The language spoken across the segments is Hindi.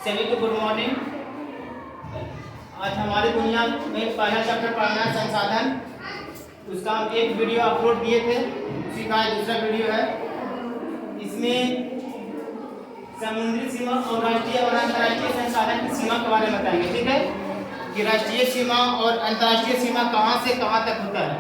सभी को गुड मॉर्निंग। आज हमारी दुनिया में पहला चैप्टर पढ़ना है संसाधन। उसका हम एक वीडियो अपलोड किए थे, उसी का दूसरा वीडियो है। इसमें समुद्री सीमा और राष्ट्रीय और अंतर्राष्ट्रीय संसाधन की सीमा के बारे में बताएंगे। ठीक है कि राष्ट्रीय सीमा और अंतर्राष्ट्रीय सीमा कहाँ से कहाँ तक होता है।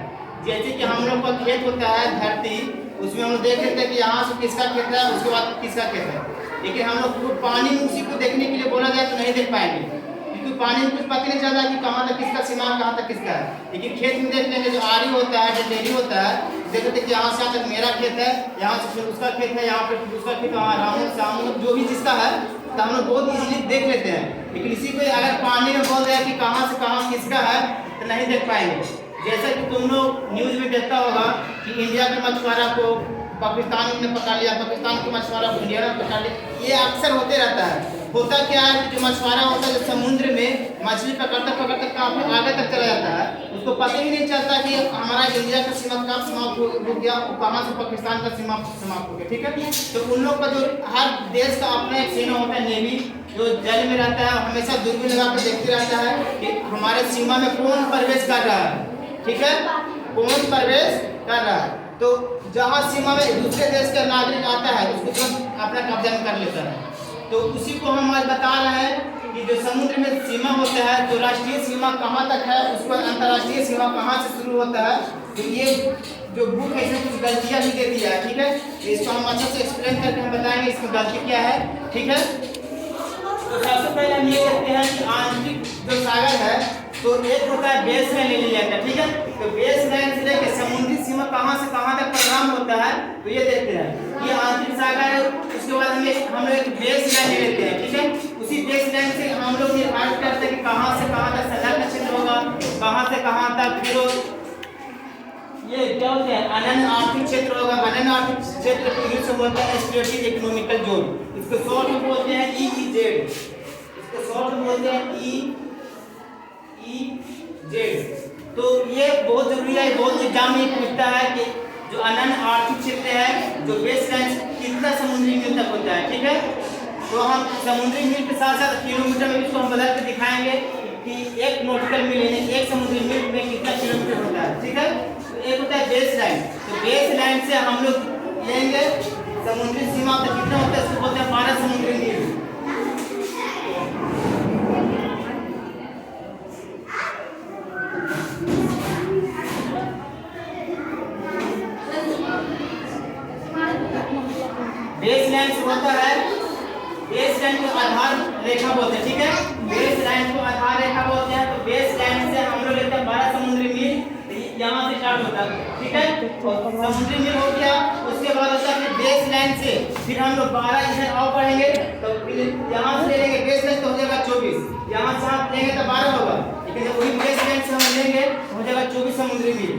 जैसे कि हम लोग का खेत होता है धरती, उसमें हम लोग देख लेते हैं कि यहाँ से किसका खेत है, उसके बाद किसका खेत है। लेकिन हम लोग पानी में उसी को देखने के लिए बोला जाए तो नहीं देख पाएंगे, क्योंकि पानी में कुछ पता नहीं चलता कि कहाँ तक किसका सीमा कहाँ तक किसका है। लेकिन खेत में देख लेंगे, जो आरी होता है, जो डेरी होता है, देख लेते कि यहाँ से यहाँ तक मेरा खेत है, यहाँ से फिर उसका खेत है, यहाँ पे उसका खेत, वहाँ रामू श्यामू जो भी जिसका है, तो हम लोग बहुत इजीली देख लेते हैं। लेकिन इसी को अगर पानी में बोल रहे हैं कि कहाँ से कहाँ किसका है तो नहीं देख पाएंगे। जैसा कि तुम लोग न्यूज़ में देखता होगा कि इंडिया के मछुआरा को पाकिस्तान ने पकड़ लिया, पाकिस्तान के मछुआरा को इंडिया ने पकड़ लिया। ये अक्सर होते रहता है। होता क्या है कि जो मछुआरा होता है, जो समुद्र में मछली पकड़ता पकड़ता काफी आगे तक चला जाता है, उसको पता ही नहीं चलता कि हमारा इंडिया का सीमा कब समाप्त हो गया, कहाँ से पाकिस्तान का सीमा समाप्त हो गया। ठीक है, तो उन लोग का जो हर देश का अपना एक सेना होता है, नेवी, जो जल में रहता है, हमेशा दूरबीन लगा कर देखते रहता है कि हमारे सीमा में कौन प्रवेश कर रहा है। ठीक है, कौन प्रवेश कर रहा है। तो जहाँ सीमा में दूसरे देश का नागरिक आता है, उसको तुरंत अपना कब्जा में कर लेता है। तो उसी को हम आज बता रहे हैं कि जो समुद्र में सीमा होता है, जो राष्ट्रीय सीमा कहाँ तक है, उसको अंतर्राष्ट्रीय सीमा कहाँ से शुरू होता है। तो ये जो बुक है इसमें कुछ गलतियाँ भी दे दिया है। ठीक है, तो इसको हम अच्छे से एक्सप्लेन करके हम बताएंगे इसकी गलती क्या है। ठीक है, तो सबसे पहले हम ये कहते हैं कि आंतरिक जो सागर है, तो एक होता है बेस लाइन ले लिया जाता है। ठीक है, तो बेस लाइन से लेकर समुद्री सीमा कहाँ से कहाँ तक परिणाम होता है, तो ये देखते हैं। ये आंतरिक सागर है, उसके बाद हम लोग एक बेस लाइन ले लेते हैं। ठीक है, उसी बेस लाइन से हम लोग निर्धारित करते हैं कि कहाँ से कहाँ तक संलग्न क्षेत्र होगा, कहाँ से कहाँ तक फिर ये क्या होता है अनन्य आर्थिक क्षेत्र होगा। अनन्य आर्थिक क्षेत्र को इंग्लिश में बोलते हैं स्ट्रेटेजिक इकोनॉमिकल जोन। इसको शॉर्ट में बोलते हैं EEZ। इसको शॉर्ट में बोलते हैं EEZ। तो ये बहुत जरूरी है, बहुत एग्जाम में पूछता है कि जो अनन्य आर्थिक क्षेत्र है, जो बेस लाइन कितना समुद्री मील तक होता है। ठीक है, तो हम समुद्री मील के साथ साथ किलोमीटर में इसको हम बदल कर दिखाएंगे कि एक नॉटिकल मील यानी एक समुद्री मील में कितना किलोमीटर होता है। ठीक है, तो एक होता है बेस लाइन। तो बेस लाइन से हम लोग लेंगे समुद्री सीमा तक कितना होता है, इसको बोलते हैं 12 समुद्री मील। बेस लाइन से होता है, बेस लाइन को आधार रेखा बोलते हैं। ठीक है, बेस लाइन को आधार रेखा बोलते हैं। तो बेस लाइन से हम लोग लेते हैं 12 समुद्री मील, यहाँ से स्टार्ट होता है। ठीक है, तो समुद्री मील हो गया। उसके बाद होता है बेस लाइन से फिर हम लोग 12 इधर और बढ़ेंगे, तो फिर यहाँ से ले लेंगे बेस लाइन तो हो जाएगा 24। यहाँ से आप लेंगे तो 12 होगा, लेकिन जब वही बेस लाइन से हम लेंगे हो जाएगा 24 समुद्री मील।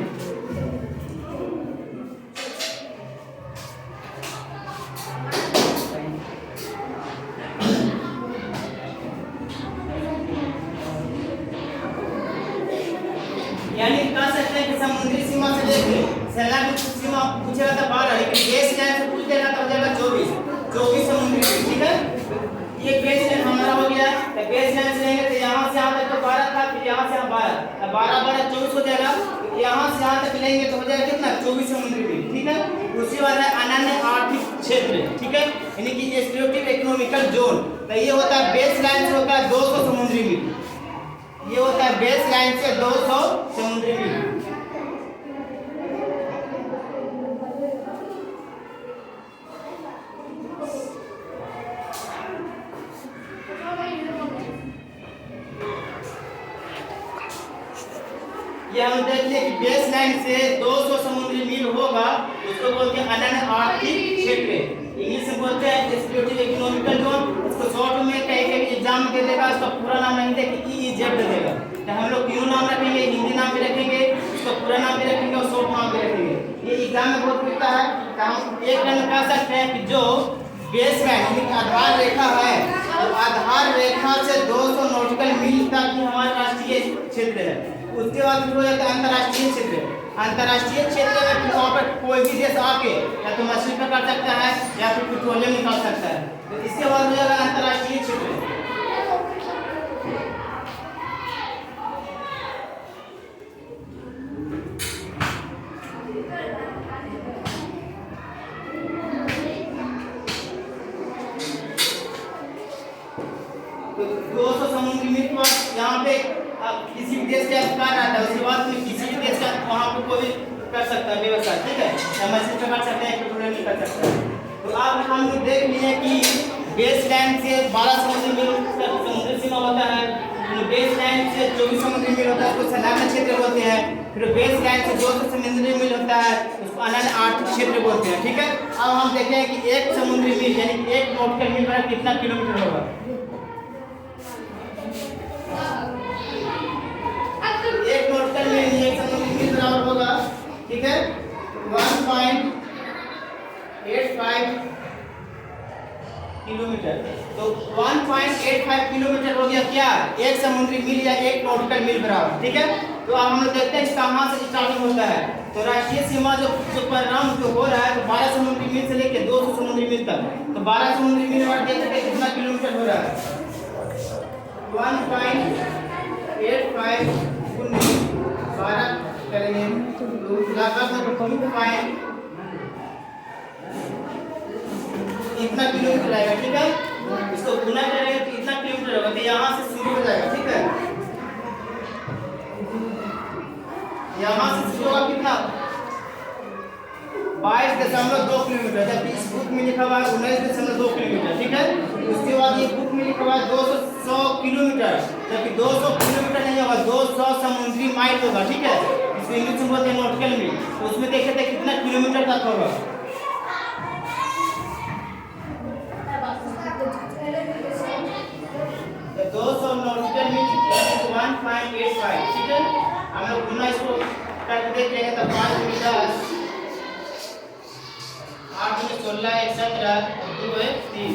यानी कह सकते हैं कि समुद्री सीमा से लेकर संलग्न सीमा पूछेगा तो 12, लेकिन बेस लाइन से पूछ देगा तो हो जाएगा 24 समुद्री मील। ठीक है, ये बेस लाइन हमारा हो गया। तो बेस लाइन से लेंगे तो यहाँ से यहाँ तक तो 12 था, फिर यहाँ से यहाँ 12, अब 12 12 24 हो जाएगा। तो यहाँ से यहाँ तक लेंगे तो हो जाएगा कितना 24 समुद्री मील। ठीक है, उसके बाद है अनन्य आर्थिक क्षेत्र। ठीक है, यानी कि स्ट्रेटेजिक इकोनॉमिकल जोन। तो ये होता है बेस लाइन से होता है 200 समुद्री मील। ये होता है बेस लाइन से 200 समुद्री मील। ये हम देखते हैं कि बेस लाइन से 200 समुद्री मील होगा, उसको बोलते हैं अनन्य आर्थिक क्षेत्र। इंग्लिश में बोलते हैं स्ट्रेटेजिक इकोनॉमिकल जोन। इसको शॉर्ट में कहीं एग्जाम में दे देगा, उसका पूरा नाम नहीं देगा, EEZ दे देगा। तो हम लोग तीनों नाम रखेंगे, हिंदी नाम भी रखेंगे, उसका पूरा नाम भी रखेंगे और शॉर्ट नाम भी रखेंगे। ये एग्जाम में बहुत पूछता है। तो हम एक लाइन में कह सकते हैं कि जो बेस लाइन यानी आधार रेखा है, तो आधार रेखा से 200 नॉटिकल मील तक ही हमारा राष्ट्रीय क्षेत्र है। उसके बाद फिर हो जाता है अंतर्राष्ट्रीय क्षेत्र। अंतर्राष्ट्रीय क्षेत्र में फिर वहाँ पर कोई भी देश आके या तो मछली पकड़ सकता है या फिर पेट्रोलियम निकाल सकता है। तो इसके बाद हो जाएगा अंतर्राष्ट्रीय क्षेत्र। तो 200 समुद्री मील पर यहाँ पे किसी भी देश का अधिकार रहता है, उसके बाद में किसी भी देश का वहाँ पे कोई कर सकता है व्यवसाय, ठीक है, या मछली पकड़ सकते हैं, पेट्रोलियम नहीं कर सकते हैं। तो अब हम देख लिए कि बेस लाइन से 12 समुद्री मील तक समुद्री सीमा होता है, बेस लाइन से 24 समुद्री मील होता है, उसको संलग्न क्षेत्र बोलते हैं। फिर बेस लाइन से 200 समुद्री मील होता है, उसको अनन्य आर्थिक क्षेत्र बोलते हैं, ठीक है। अब हम देखते हैं कि एक समुद्री मील यानी एक नॉटिकल मील बराबर कितना किलोमीटर होगा। एक नॉटिकल मील एक समुद्री मील बराबर होगा, ठीक है, 1.85 किलोमीटर। तो 1.85 किलोमीटर हो गया क्या, एक समुद्री मील या एक नॉटिकल मील बराबर, ठीक है। तो अब हम लोग देखते हैं कहाँ से स्टार्टिंग होता है। तो राष्ट्रीय सीमा जो परिणाम जो हो रहा है, तो 12 समुद्री मील से लेकर 200 समुद्री मील तक, तो 12 समुद्री मील और देख सकते हैं कितना किलोमीटर हो रहा है, 1.85 12 करेंगे तो लगभग इतना किलोमीटर आएगा, ठीक है। इसको गुना करेंगे तो इतना किलोमीटर होगा, तो यहाँ से शुरू हो जाएगा, ठीक है। यहाँ से शुरू होगा कितना, 22.2 किलोमीटर, जबकि इस बुक में लिखा हुआ है 19.2 किलोमीटर, ठीक है। उसके बाद ये बुक में लिखा हुआ है 200 किलोमीटर, जबकि 200 किलोमीटर नहीं होगा, 200 समुद्री माइल होगा, ठीक है। इसको इंग्लिश में बोलते हैं नॉटिकल मील। तो उसमें देखे थे कितना किलोमीटर तक होगा, 200 नॉटिकल मील 1.85, ठीक है। हम लोग गुना इसको करके देखते हैं, तो 5 में 10, 8 में 16, 1 17, 2 है 3,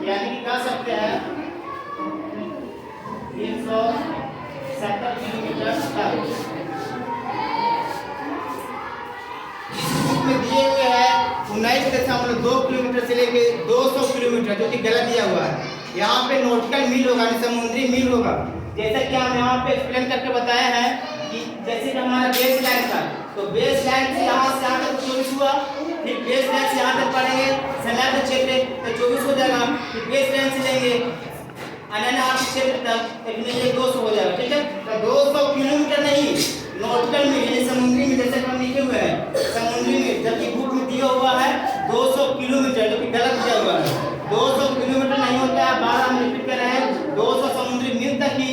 यानी कि कह सकते हैं 370 किलोमीटर तक में दिए हुए हैं। 19.2 किलोमीटर से लेके 200 किलोमीटर, जो कि गलत दिया हुआ है। यहाँ पे नॉटिकल मील होगा, समुद्री मील होगा। जैसा कि हम यहाँ पे एक्सप्लेन करके बताया है कि जैसे कि हमारा बेस लाइन था, तो बेस लाइन से यहाँ तक 24 हुआ, फिर बेस लाइन से यहाँ तक पढ़ेंगे संलग्न क्षेत्र, तो 24 हो जाएगा। फिर बेस लाइन से लेंगे अनन्य आर्थिक क्षेत्र तक, तो ये 200 हो जाएगा, ठीक है। तो 200 किलोमीटर नहीं, नॉटिकल मील यानी समुद्री मील, जैसे हम लिखे हुए हैं समुद्री मील, जबकि बुक में दिया हुआ है 200 किलोमीटर, जो कि गलत दिया हुआ है। 200 किलोमीटर नहीं होता है, 12 हम रिपीट कर रहे हैं, 200 समुद्री मील तक ही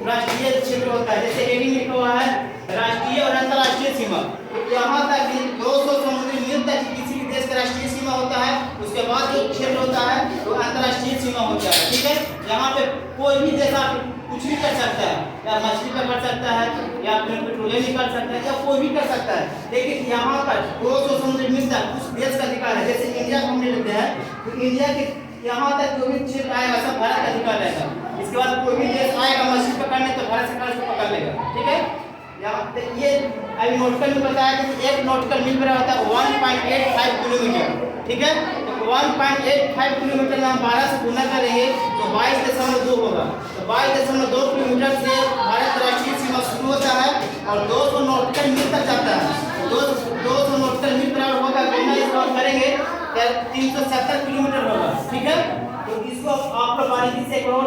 राष्ट्रीय क्षेत्र होता है। जैसे हेडिंग लिखा हुआ है राष्ट्रीय और अंतर्राष्ट्रीय सीमा, तो यहाँ तक 200 समुद्री मील तक किसी भी देश का राष्ट्रीय सीमा होता है। उसके बाद जो क्षेत्र होता है वो अंतर्राष्ट्रीय सीमा होता है, ठीक है। यहाँ पे कोई भी देश आप कुछ भी कर सकता है, या मछली पकड़ सकता है, या फिर पेट्रोलियम निकाल सकता है, या कोई भी कर सकता है। लेकिन यहाँ पर 200 समुद्री मील तक उस देश का अधिकार है। जैसे इंडिया को हम ले लेते हैं, तो इंडिया के यहाँ तक जो भी क्षेत्र आएगा सब भारत का अधिकार रहेगा। इसके बाद कोई भी देश आएगा मछली पकड़ने, तो भारत सरकार उसको पकड़ लेगा, ठीक है। यहाँ पे ये अभी नॉटिकल मील बताया कि एक नॉटिकल मील बराबर होता है 1.85 किलोमीटर, ठीक है। तो 1.85 किलोमीटर में हम 12 से गुना करेंगे तो 22.2 होगा। तो 22.2 किलोमीटर से भारत राष्ट्रीय सीमा शुरू होता है और 200 नॉटिकल मील तक जाता है। 200 नॉटिकल मील बराबर होगा, गुना इसको हम करेंगे तो 370 किलोमीटर होगा, ठीक है। तो इसको आप लोग बारीकी से और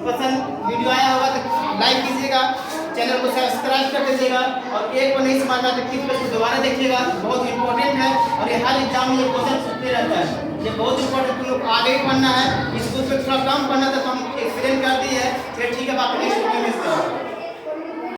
पसंद वीडियो आया होगा तो लाइक कीजिएगा, चैनल को सब्सक्राइब कर दीजिएगा, और एक को नहीं समझ आता तो इसको दोबारा देखिएगा, बहुत इंपॉर्टेंट है। और ये हर एग्जाम में ये क्वेश्चन पूछते रहता है, ये बहुत इंपॉर्टेंट, तुम लोग आगे भी पढ़ना है। इस बुक में थोड़ा कम पढ़ना था तो हम एक्सप्लेन कर दी है, फिर ठीक है, बाकी नेक्स्ट वीडियो में